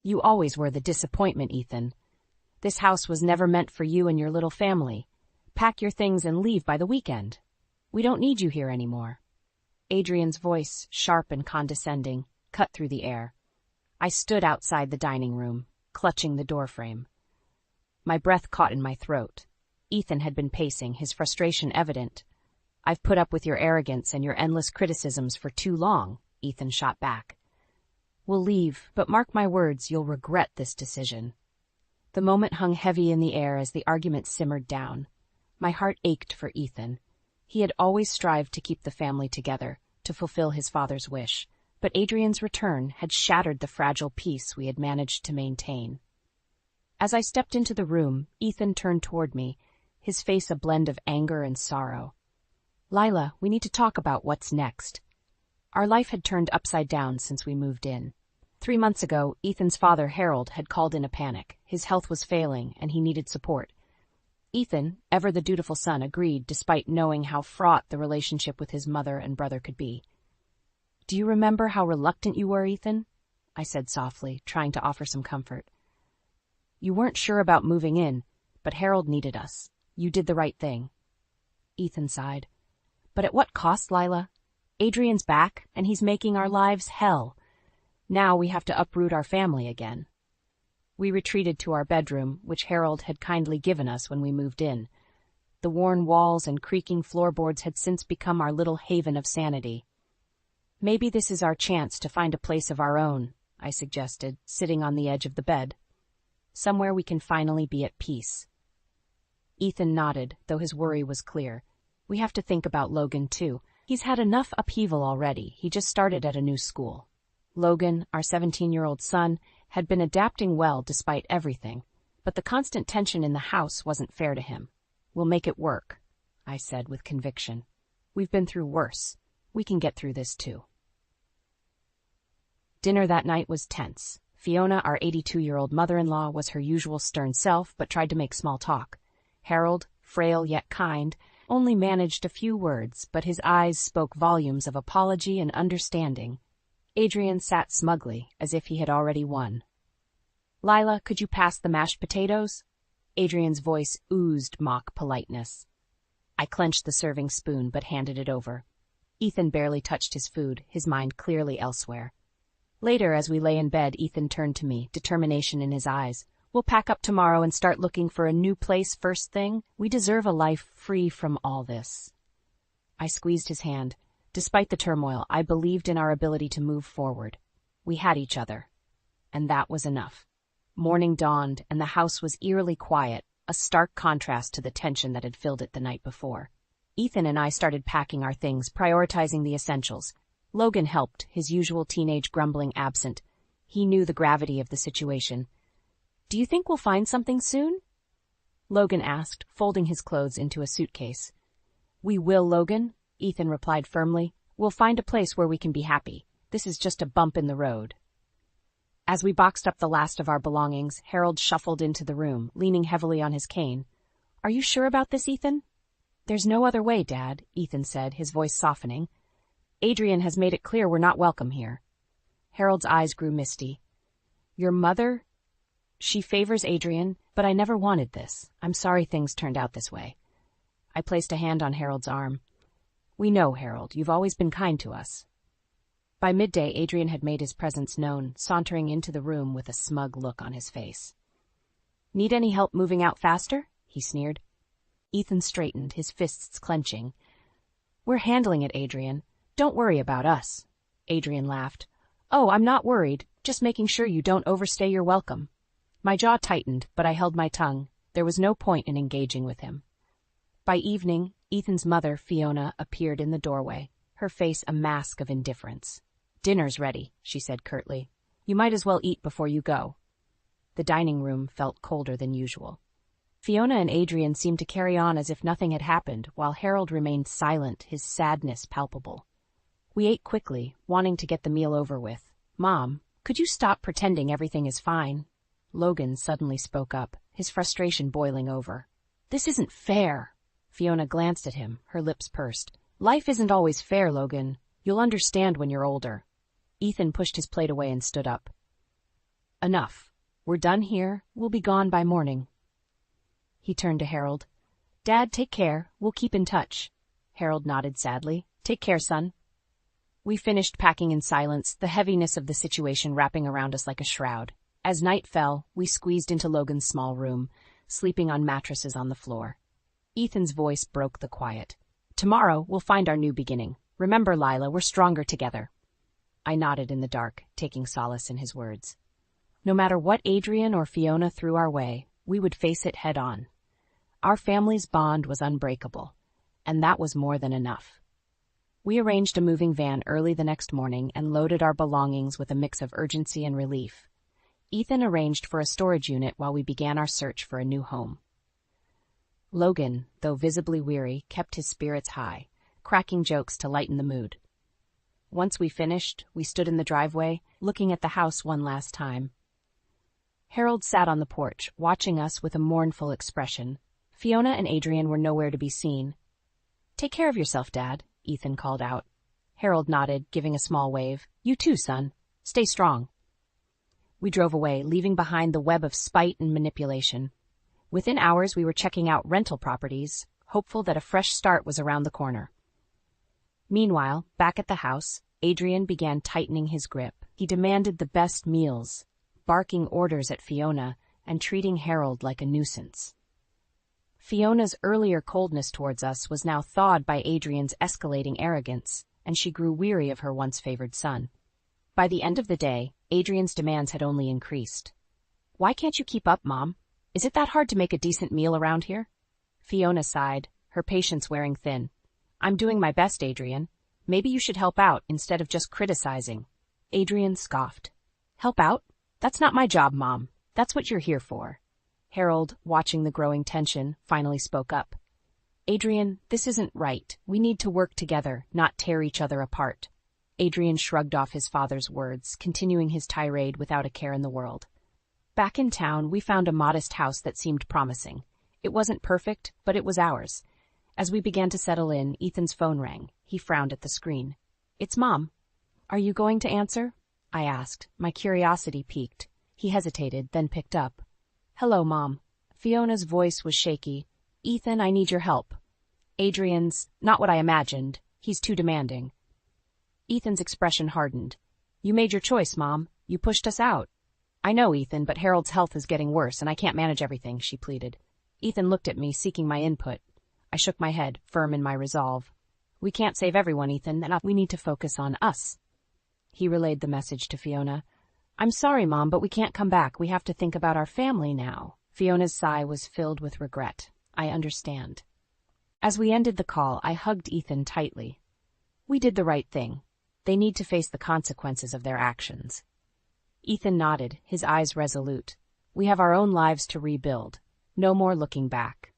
You always were the disappointment, Ethan. This house was never meant for you and your little family. Pack your things and leave by the weekend. We don't need you here anymore." Adrian's voice, sharp and condescending, cut through the air. I stood outside the dining room, clutching the doorframe. My breath caught in my throat. Ethan had been pacing, his frustration evident. "I've put up with your arrogance and your endless criticisms for too long," Ethan shot back. "We'll leave, but mark my words, you'll regret this decision." The moment hung heavy in the air as the argument simmered down. My heart ached for Ethan. He had always strived to keep the family together, to fulfill his father's wish, but Adrian's return had shattered the fragile peace we had managed to maintain. As I stepped into the room, Ethan turned toward me, his face a blend of anger and sorrow. "Lila, we need to talk about what's next." Our life had turned upside down since we moved in. 3 months ago, Ethan's father, Harold, had called in a panic. His health was failing, and he needed support. Ethan, ever the dutiful son, agreed despite knowing how fraught the relationship with his mother and brother could be. "Do you remember how reluctant you were, Ethan?" I said softly, trying to offer some comfort. "You weren't sure about moving in, but Harold needed us. You did the right thing." Ethan sighed. "But at what cost, Lila? Adrian's back, and he's making our lives hell. Now we have to uproot our family again." We retreated to our bedroom, which Harold had kindly given us when we moved in. The worn walls and creaking floorboards had since become our little haven of sanity. "Maybe this is our chance to find a place of our own," I suggested, sitting on the edge of the bed. "Somewhere we can finally be at peace." Ethan nodded, though his worry was clear. "We have to think about Logan, too. He's had enough upheaval already. He just started at a new school." Logan, our 17-year-old son, had been adapting well despite everything, but the constant tension in the house wasn't fair to him. "We'll make it work," I said with conviction. "We've been through worse. We can get through this too." Dinner that night was tense. Fiona, our 82-year-old mother-in-law, was her usual stern self, but tried to make small talk. Harold, frail yet kind, only managed a few words, but his eyes spoke volumes of apology and understanding. Adrian sat smugly, as if he had already won. "Lila, could you pass the mashed potatoes?" Adrian's voice oozed mock politeness. I clenched the serving spoon, but handed it over. Ethan barely touched his food, his mind clearly elsewhere. Later, as we lay in bed, Ethan turned to me, determination in his eyes. "We'll pack up tomorrow and start looking for a new place first thing. We deserve a life free from all this." I squeezed his hand. Despite the turmoil, I believed in our ability to move forward. We had each other. And that was enough. Morning dawned, and the house was eerily quiet, a stark contrast to the tension that had filled it the night before. Ethan and I started packing our things, prioritizing the essentials. Logan helped, his usual teenage grumbling absent. He knew the gravity of the situation. "Do you think we'll find something soon?" Logan asked, folding his clothes into a suitcase. "We will, Logan," Ethan replied firmly. "We'll find a place where we can be happy. This is just a bump in the road." As we boxed up the last of our belongings, Harold shuffled into the room, leaning heavily on his cane. "Are you sure about this, Ethan?" "There's no other way, Dad," Ethan said, his voice softening. "Adrian has made it clear we're not welcome here." Harold's eyes grew misty. "Your mother? She favors Adrian, but I never wanted this. I'm sorry things turned out this way." I placed a hand on Harold's arm. "We know, Harold, you've always been kind to us." By midday, Adrian had made his presence known, sauntering into the room with a smug look on his face. "Need any help moving out faster?" he sneered. Ethan straightened, his fists clenching. "We're handling it, Adrian. Don't worry about us." Adrian laughed. "Oh, I'm not worried, just making sure you don't overstay your welcome." My jaw tightened, but I held my tongue. There was no point in engaging with him. By evening, Ethan's mother, Fiona, appeared in the doorway, her face a mask of indifference. "Dinner's ready," she said curtly. "You might as well eat before you go." The dining room felt colder than usual. Fiona and Adrian seemed to carry on as if nothing had happened, while Harold remained silent, his sadness palpable. We ate quickly, wanting to get the meal over with. "Mom, could you stop pretending everything is fine?" Logan suddenly spoke up, his frustration boiling over. "This isn't fair." Fiona glanced at him, her lips pursed. "Life isn't always fair, Logan. You'll understand when you're older." Ethan pushed his plate away and stood up. Enough. We're done here. We'll be gone by morning. He turned to Harold. Dad, take care. We'll keep in touch. Harold nodded sadly. Take care, son. We finished packing in silence, the heaviness of the situation wrapping around us like a shroud. As night fell, we squeezed into Logan's small room, sleeping on mattresses on the floor. Ethan's voice broke the quiet. Tomorrow, we'll find our new beginning. Remember, Lila, we're stronger together. I nodded in the dark, taking solace in his words. No matter what Adrian or Fiona threw our way, we would face it head on. Our family's bond was unbreakable, and that was more than enough. We arranged a moving van early the next morning and loaded our belongings with a mix of urgency and relief. Ethan arranged for a storage unit while we began our search for a new home. Logan, though visibly weary, kept his spirits high, cracking jokes to lighten the mood. Once we finished, we stood in the driveway, looking at the house one last time. Harold sat on the porch, watching us with a mournful expression. Fiona and Adrian were nowhere to be seen. Take care of yourself, Dad, Ethan called out. Harold nodded, giving a small wave. You too, son. Stay strong. We drove away, leaving behind the web of spite and manipulation. Within hours, we were checking out rental properties, hopeful that a fresh start was around the corner. Meanwhile, back at the house, Adrian began tightening his grip. He demanded the best meals, barking orders at Fiona and treating Harold like a nuisance. Fiona's earlier coldness towards us was now thawed by Adrian's escalating arrogance, and she grew weary of her once favored son. By the end of the day, Adrian's demands had only increased. Why can't you keep up, Mom? Is it that hard to make a decent meal around here? Fiona sighed, her patience wearing thin. I'm doing my best, Adrian. Maybe you should help out instead of just criticizing. Adrian scoffed. Help out? That's not my job, Mom. That's what you're here for. Harold, watching the growing tension, finally spoke up. Adrian, this isn't right. We need to work together, not tear each other apart. Adrian shrugged off his father's words, continuing his tirade without a care in the world. Back in town, we found a modest house that seemed promising. It wasn't perfect, but it was ours. As we began to settle in, Ethan's phone rang. He frowned at the screen. It's Mom. Are you going to answer? I asked, my curiosity piqued. He hesitated, then picked up. Hello, Mom. Fiona's voice was shaky. Ethan, I need your help. Adrian's, not what I imagined. He's too demanding. Ethan's expression hardened. You made your choice, Mom. You pushed us out. I know, Ethan, but Harold's health is getting worse and I can't manage everything, she pleaded. Ethan looked at me, seeking my input. I shook my head, firm in my resolve. We can't save everyone, Ethan, and we need to focus on us. He relayed the message to Fiona. I'm sorry, Mom, but we can't come back. We have to think about our family now. Fiona's sigh was filled with regret. I understand. As we ended the call, I hugged Ethan tightly. We did the right thing. They need to face the consequences of their actions. Ethan nodded, his eyes resolute. We have our own lives to rebuild. No more looking back.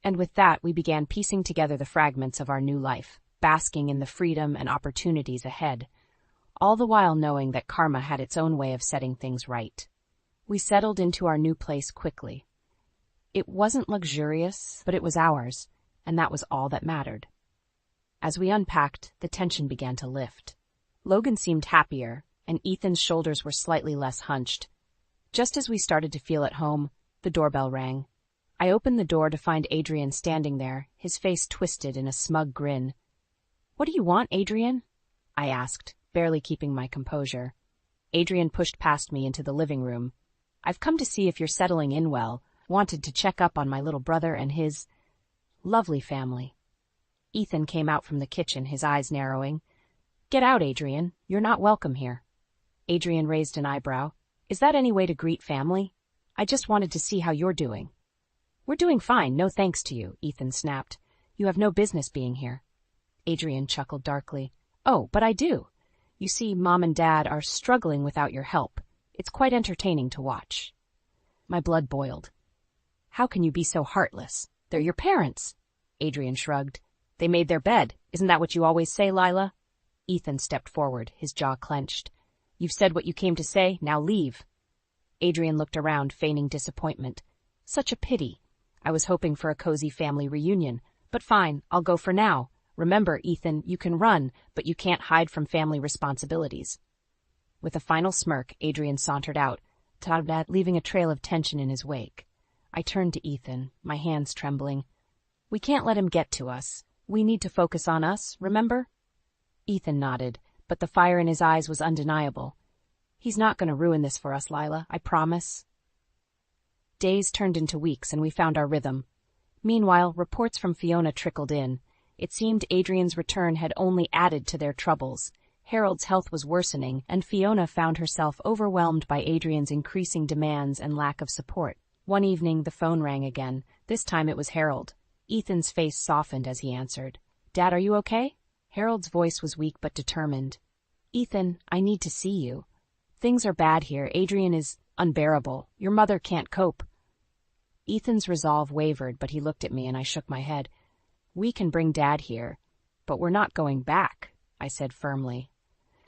And with that, we began piecing together the fragments of our new life, basking in the freedom and opportunities ahead, all the while knowing that karma had its own way of setting things right. We settled into our new place quickly. It wasn't luxurious, but it was ours, and that was all that mattered. As we unpacked, the tension began to lift. Logan seemed happier, and Ethan's shoulders were slightly less hunched. Just as we started to feel at home, the doorbell rang. I opened the door to find Adrian standing there, his face twisted in a smug grin. What do you want, Adrian? I asked, barely keeping my composure. Adrian pushed past me into the living room. I've come to see if you're settling in well. Wanted to check up on my little brother and his lovely family. Ethan came out from the kitchen, his eyes narrowing. Get out, Adrian. You're not welcome here. Adrian raised an eyebrow. Is that any way to greet family? I just wanted to see how you're doing. We're doing fine, no thanks to you, Ethan snapped. You have no business being here. Adrian chuckled darkly. Oh, but I do. You see, Mom and Dad are struggling without your help. It's quite entertaining to watch. My blood boiled. How can you be so heartless? They're your parents. Adrian shrugged. They made their bed. Isn't that what you always say, Lila? Ethan stepped forward, his jaw clenched. You've said what you came to say, now leave. Adrian looked around, feigning disappointment. Such a pity. I was hoping for a cozy family reunion. But fine, I'll go for now. Remember, Ethan, you can run, but you can't hide from family responsibilities. With a final smirk, Adrian sauntered out. Dad, leaving a trail of tension in his wake. I turned to Ethan, my hands trembling. We can't let him get to us. We need to focus on us, remember? Ethan nodded, but the fire in his eyes was undeniable. He's not going to ruin this for us, Lila, I promise. Days turned into weeks and we found our rhythm. Meanwhile, reports from Fiona trickled in. It seemed Adrian's return had only added to their troubles. Harold's health was worsening, and Fiona found herself overwhelmed by Adrian's increasing demands and lack of support. One evening, the phone rang again. This time it was Harold. Ethan's face softened as he answered. Dad, are you okay? Harold's voice was weak but determined. Ethan, I need to see you. Things are bad here. Adrian is unbearable. Your mother can't cope. Ethan's resolve wavered, but he looked at me and I shook my head. We can bring Dad here, but we're not going back, I said firmly.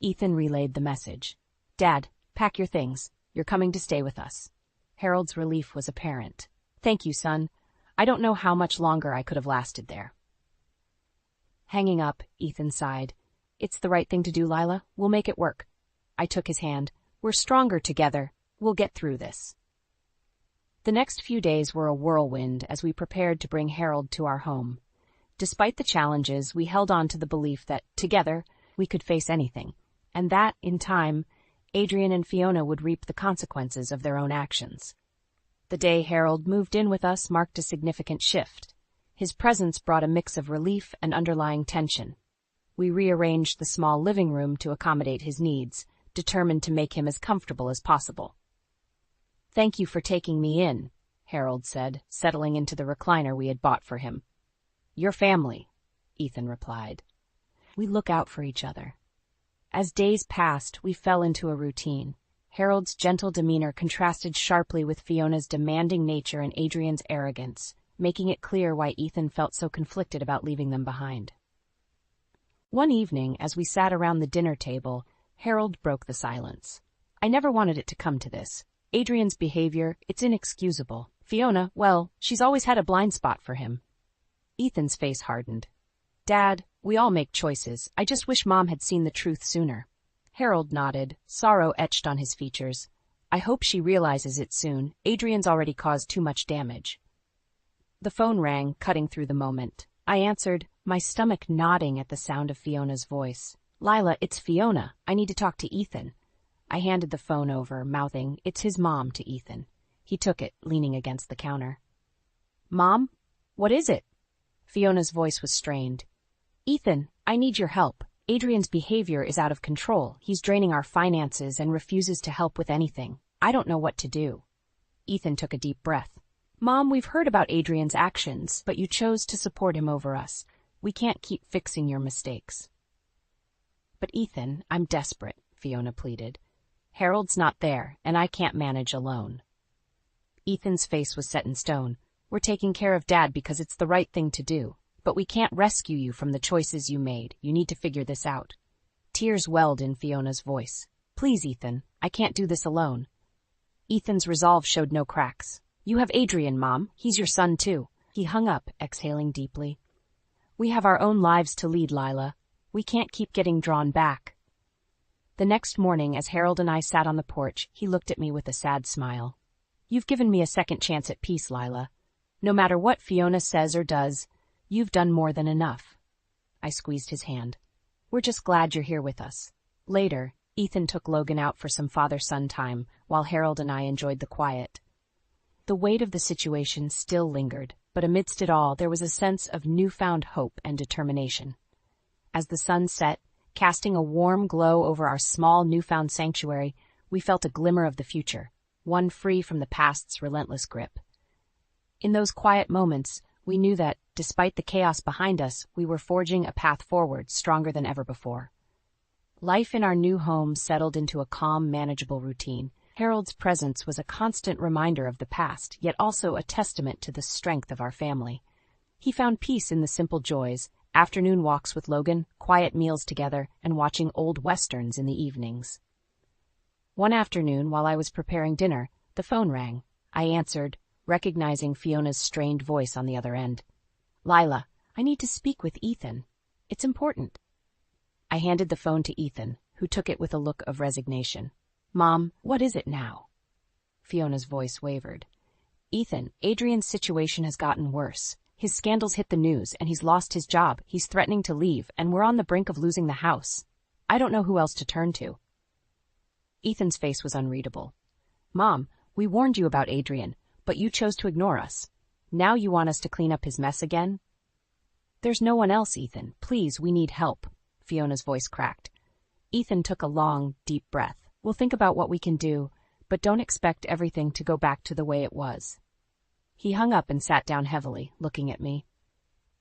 Ethan relayed the message. Dad, pack your things. You're coming to stay with us. Harold's relief was apparent. Thank you, son. I don't know how much longer I could have lasted there. Hanging up, Ethan sighed. It's the right thing to do, Lila. We'll make it work. I took his hand. We're stronger together. We'll get through this. The next few days were a whirlwind as we prepared to bring Harold to our home. Despite the challenges, we held on to the belief that, together, we could face anything, and that, in time, Adrian and Fiona would reap the consequences of their own actions. The day Harold moved in with us marked a significant shift. His presence brought a mix of relief and underlying tension. We rearranged the small living room to accommodate his needs, determined to make him as comfortable as possible. Thank you for taking me in, Harold said, settling into the recliner we had bought for him. Your family, Ethan replied. We look out for each other. As days passed, we fell into a routine. Harold's gentle demeanor contrasted sharply with Fiona's demanding nature and Adrian's arrogance, making it clear why Ethan felt so conflicted about leaving them behind. One evening, as we sat around the dinner table, Harold broke the silence. I never wanted it to come to this. Adrian's behavior, it's inexcusable. Fiona, well, she's always had a blind spot for him. Ethan's face hardened. Dad, we all make choices. I just wish Mom had seen the truth sooner. Harold nodded, sorrow etched on his features. I hope she realizes it soon. Adrian's already caused too much damage. The phone rang, cutting through the moment. I answered, my stomach nodding at the sound of Fiona's voice. Lila, it's Fiona. I need to talk to Ethan. I handed the phone over, mouthing, it's his mom, to Ethan. He took it, leaning against the counter. Mom? What is it? Fiona's voice was strained. Ethan, I need your help. Adrian's behavior is out of control. He's draining our finances and refuses to help with anything. I don't know what to do. Ethan took a deep breath. Mom, we've heard about Adrian's actions, but you chose to support him over us. We can't keep fixing your mistakes. But Ethan, I'm desperate, Fiona pleaded. Harold's not there, and I can't manage alone. Ethan's face was set in stone. We're taking care of Dad because it's the right thing to do. But we can't rescue you from the choices you made. You need to figure this out. Tears welled in Fiona's voice. Please, Ethan, I can't do this alone. Ethan's resolve showed no cracks. You have Adrian, Mom. He's your son, too. He hung up, exhaling deeply. We have our own lives to lead, Lila. We can't keep getting drawn back. The next morning, as Harold and I sat on the porch, he looked at me with a sad smile. You've given me a second chance at peace, Lila. No matter what Fiona says or does, you've done more than enough. I squeezed his hand. We're just glad you're here with us. Later, Ethan took Logan out for some father-son time, while Harold and I enjoyed the quiet. The weight of the situation still lingered, but amidst it all there was a sense of newfound hope and determination. As the sun set, casting a warm glow over our small newfound sanctuary, we felt a glimmer of the future, one free from the past's relentless grip. In those quiet moments, we knew that, despite the chaos behind us, we were forging a path forward stronger than ever before. Life in our new home settled into a calm, manageable routine. Harold's presence was a constant reminder of the past, yet also a testament to the strength of our family. He found peace in the simple joys, afternoon walks with Logan, quiet meals together, and watching old westerns in the evenings. One afternoon, while I was preparing dinner, the phone rang. I answered, recognizing Fiona's strained voice on the other end. Lila, I need to speak with Ethan. It's important. I handed the phone to Ethan, who took it with a look of resignation. Mom, what is it now? Fiona's voice wavered. Ethan, Adrian's situation has gotten worse. His scandals hit the news, and he's lost his job. He's threatening to leave, and we're on the brink of losing the house. I don't know who else to turn to. Ethan's face was unreadable. Mom, we warned you about Adrian, but you chose to ignore us. Now you want us to clean up his mess again? There's no one else, Ethan. Please, we need help. Fiona's voice cracked. Ethan took a long, deep breath. We'll think about what we can do, but don't expect everything to go back to the way it was. He hung up and sat down heavily, looking at me.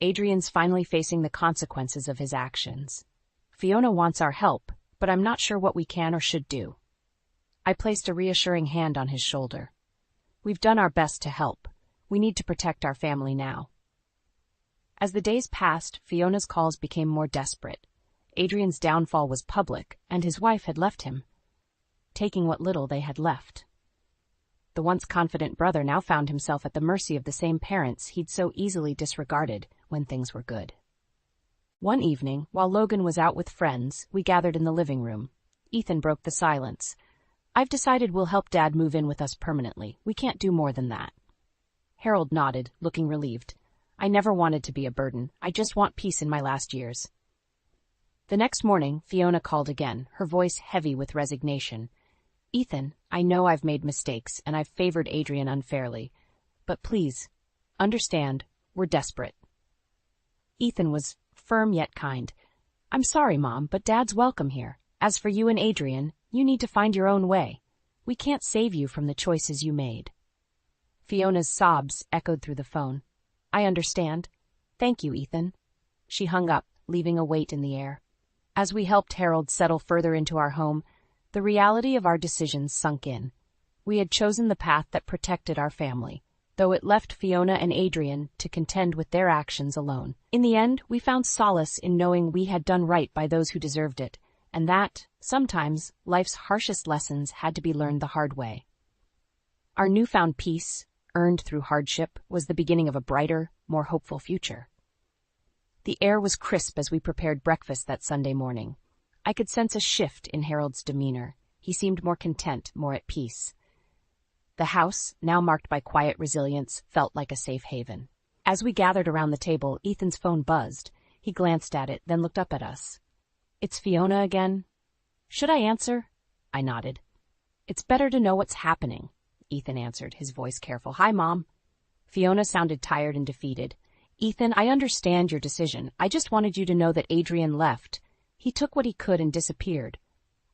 Adrian's finally facing the consequences of his actions. Fiona wants our help, but I'm not sure what we can or should do. I placed a reassuring hand on his shoulder. We've done our best to help. We need to protect our family now. As the days passed, Fiona's calls became more desperate. Adrian's downfall was public, and his wife had left him, taking what little they had left. The once confident brother now found himself at the mercy of the same parents he'd so easily disregarded when things were good. One evening, while Logan was out with friends, we gathered in the living room. Ethan broke the silence. I've decided we'll help Dad move in with us permanently. We can't do more than that. Harold nodded, looking relieved. I never wanted to be a burden. I just want peace in my last years. The next morning, Fiona called again, her voice heavy with resignation. Ethan, I know I've made mistakes and I've favored Adrian unfairly, but please, understand, we're desperate. Ethan was firm yet kind. I'm sorry, Mom, but Dad's welcome here. As for you and Adrian, you need to find your own way. We can't save you from the choices you made. Fiona's sobs echoed through the phone. I understand. Thank you, Ethan. She hung up, leaving a weight in the air. As we helped Harold settle further into our home, the reality of our decisions sunk in. We had chosen the path that protected our family, though it left Fiona and Adrian to contend with their actions alone. In the end, we found solace in knowing we had done right by those who deserved it, and that, sometimes, life's harshest lessons had to be learned the hard way. Our newfound peace, earned through hardship, was the beginning of a brighter, more hopeful future. The air was crisp as we prepared breakfast that Sunday morning. I could sense a shift in Harold's demeanor. He seemed more content, more at peace. The house, now marked by quiet resilience, felt like a safe haven. As we gathered around the table, Ethan's phone buzzed. He glanced at it, then looked up at us. It's Fiona again. Should I answer? I nodded. It's better to know what's happening, Ethan answered, his voice careful. Hi, Mom. Fiona sounded tired and defeated. Ethan, I understand your decision. I just wanted you to know that Adrian left. He took what he could and disappeared.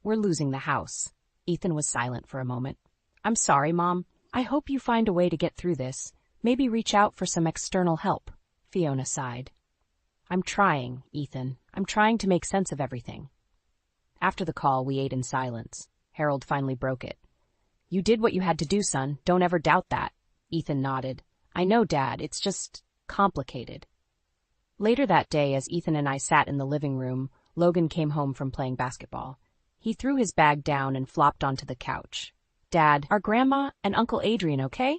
We're losing the house. Ethan was silent for a moment. I'm sorry, Mom. I hope you find a way to get through this. Maybe reach out for some external help. Fiona sighed. I'm trying, Ethan. I'm trying to make sense of everything. After the call, we ate in silence. Harold finally broke it. You did what you had to do, son. Don't ever doubt that. Ethan nodded. I know, Dad. It's just complicated. Later that day, as Ethan and I sat in the living room, Logan came home from playing basketball. He threw his bag down and flopped onto the couch. Dad, are Grandma and Uncle Adrian okay?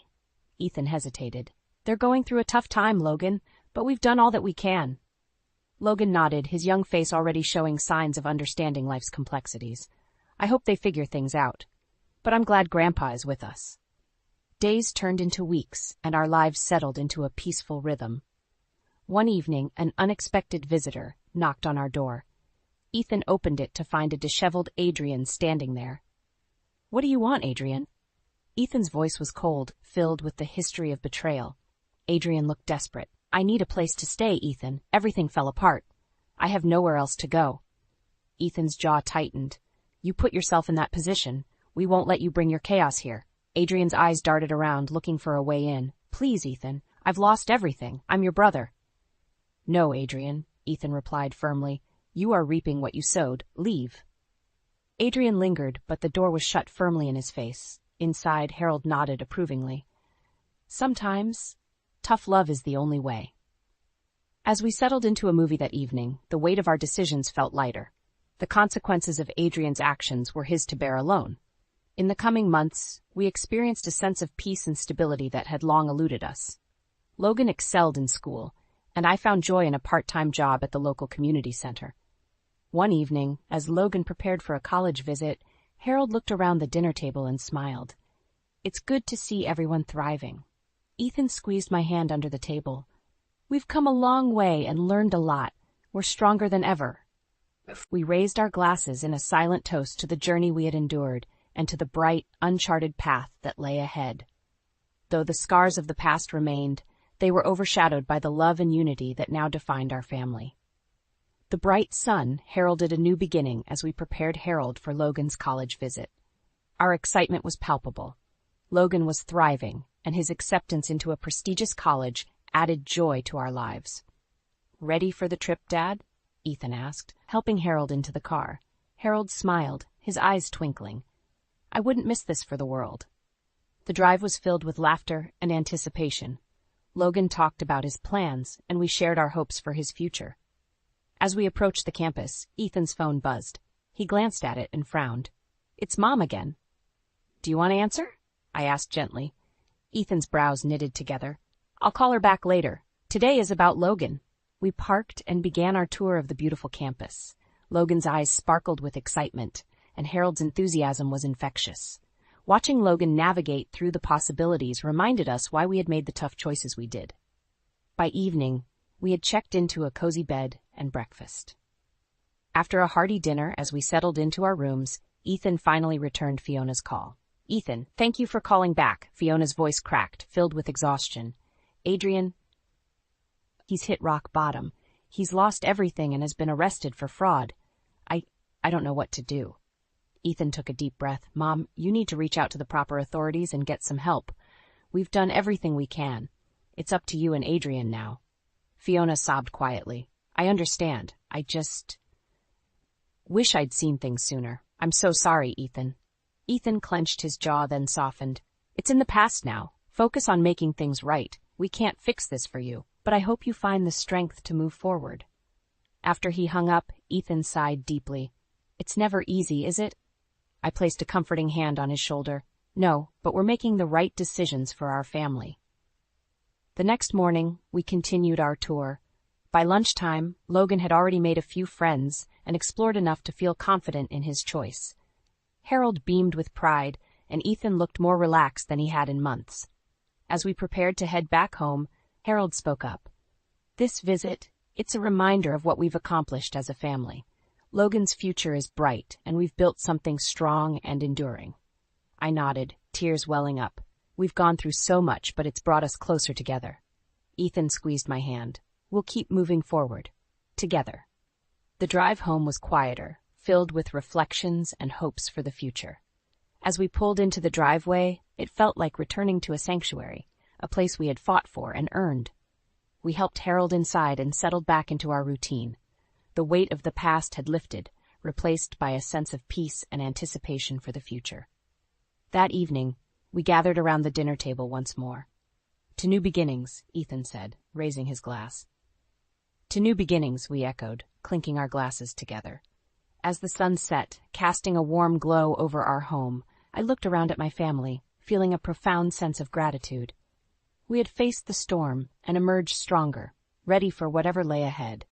Ethan hesitated. They're going through a tough time, Logan, but we've done all that we can. Logan nodded, his young face already showing signs of understanding life's complexities. I hope they figure things out. But I'm glad Grandpa is with us. Days turned into weeks, and our lives settled into a peaceful rhythm. One evening, an unexpected visitor knocked on our door. Ethan opened it to find a disheveled Adrian standing there. What do you want, Adrian? Ethan's voice was cold, filled with the history of betrayal. Adrian looked desperate. I need a place to stay, Ethan. Everything fell apart. I have nowhere else to go. Ethan's jaw tightened. You put yourself in that position. We won't let you bring your chaos here. Adrian's eyes darted around, looking for a way in. Please, Ethan. I've lost everything. I'm your brother. No, Adrian, Ethan replied firmly. You are reaping what you sowed. Leave. Adrian lingered, but the door was shut firmly in his face. Inside, Harold nodded approvingly. Sometimes, tough love is the only way. As we settled into a movie that evening, the weight of our decisions felt lighter. The consequences of Adrian's actions were his to bear alone. In the coming months, we experienced a sense of peace and stability that had long eluded us. Logan excelled in school, and I found joy in a part-time job at the local community center. One evening, as Logan prepared for a college visit, Harold looked around the dinner table and smiled. It's good to see everyone thriving. Ethan squeezed my hand under the table. We've come a long way and learned a lot. We're stronger than ever. We raised our glasses in a silent toast to the journey we had endured and to the bright, uncharted path that lay ahead. Though the scars of the past remained, they were overshadowed by the love and unity that now defined our family. The bright sun heralded a new beginning as we prepared Harold for Logan's college visit. Our excitement was palpable. Logan was thriving, and his acceptance into a prestigious college added joy to our lives. "Ready for the trip, Dad?" Ethan asked, helping Harold into the car. Harold smiled, his eyes twinkling. I wouldn't miss this for the world. The drive was filled with laughter and anticipation. Logan talked about his plans, and we shared our hopes for his future. As we approached the campus, Ethan's phone buzzed. He glanced at it and frowned. "It's Mom again." "Do you want to answer?" I asked gently. Ethan's brows knitted together. "I'll call her back later. Today is about Logan." We parked and began our tour of the beautiful campus. Logan's eyes sparkled with excitement, and Harold's enthusiasm was infectious. Watching Logan navigate through the possibilities reminded us why we had made the tough choices we did. By evening, we had checked into a cozy bed and breakfast. After a hearty dinner, as we settled into our rooms, Ethan finally returned Fiona's call. "Ethan, thank you for calling back," Fiona's voice cracked, filled with exhaustion. "Adrian, he's hit rock bottom. He's lost everything and has been arrested for fraud. I don't know what to do." Ethan took a deep breath. "Mom, you need to reach out to the proper authorities and get some help. We've done everything we can. It's up to you and Adrian now." Fiona sobbed quietly. "I understand. I just wish I'd seen things sooner. I'm so sorry, Ethan." Ethan clenched his jaw, then softened. "It's in the past now. Focus on making things right. We can't fix this for you, but I hope you find the strength to move forward." After he hung up, Ethan sighed deeply. "It's never easy, is it?" I placed a comforting hand on his shoulder. "No, but we're making the right decisions for our family." The next morning, we continued our tour. By lunchtime, Logan had already made a few friends and explored enough to feel confident in his choice. Harold beamed with pride, and Ethan looked more relaxed than he had in months. As we prepared to head back home, Harold spoke up. "This visit, it's a reminder of what we've accomplished as a family. Logan's future is bright, and we've built something strong and enduring." I nodded, tears welling up. "We've gone through so much, but it's brought us closer together." Ethan squeezed my hand. "We'll keep moving forward. Together." The drive home was quieter, filled with reflections and hopes for the future. As we pulled into the driveway, it felt like returning to a sanctuary, a place we had fought for and earned. We helped Harold inside and settled back into our routine. The weight of the past had lifted, replaced by a sense of peace and anticipation for the future. That evening, we gathered around the dinner table once more. "To new beginnings," Ethan said, raising his glass. "To new beginnings," we echoed, clinking our glasses together. As the sun set, casting a warm glow over our home, I looked around at my family, feeling a profound sense of gratitude. We had faced the storm and emerged stronger, ready for whatever lay ahead.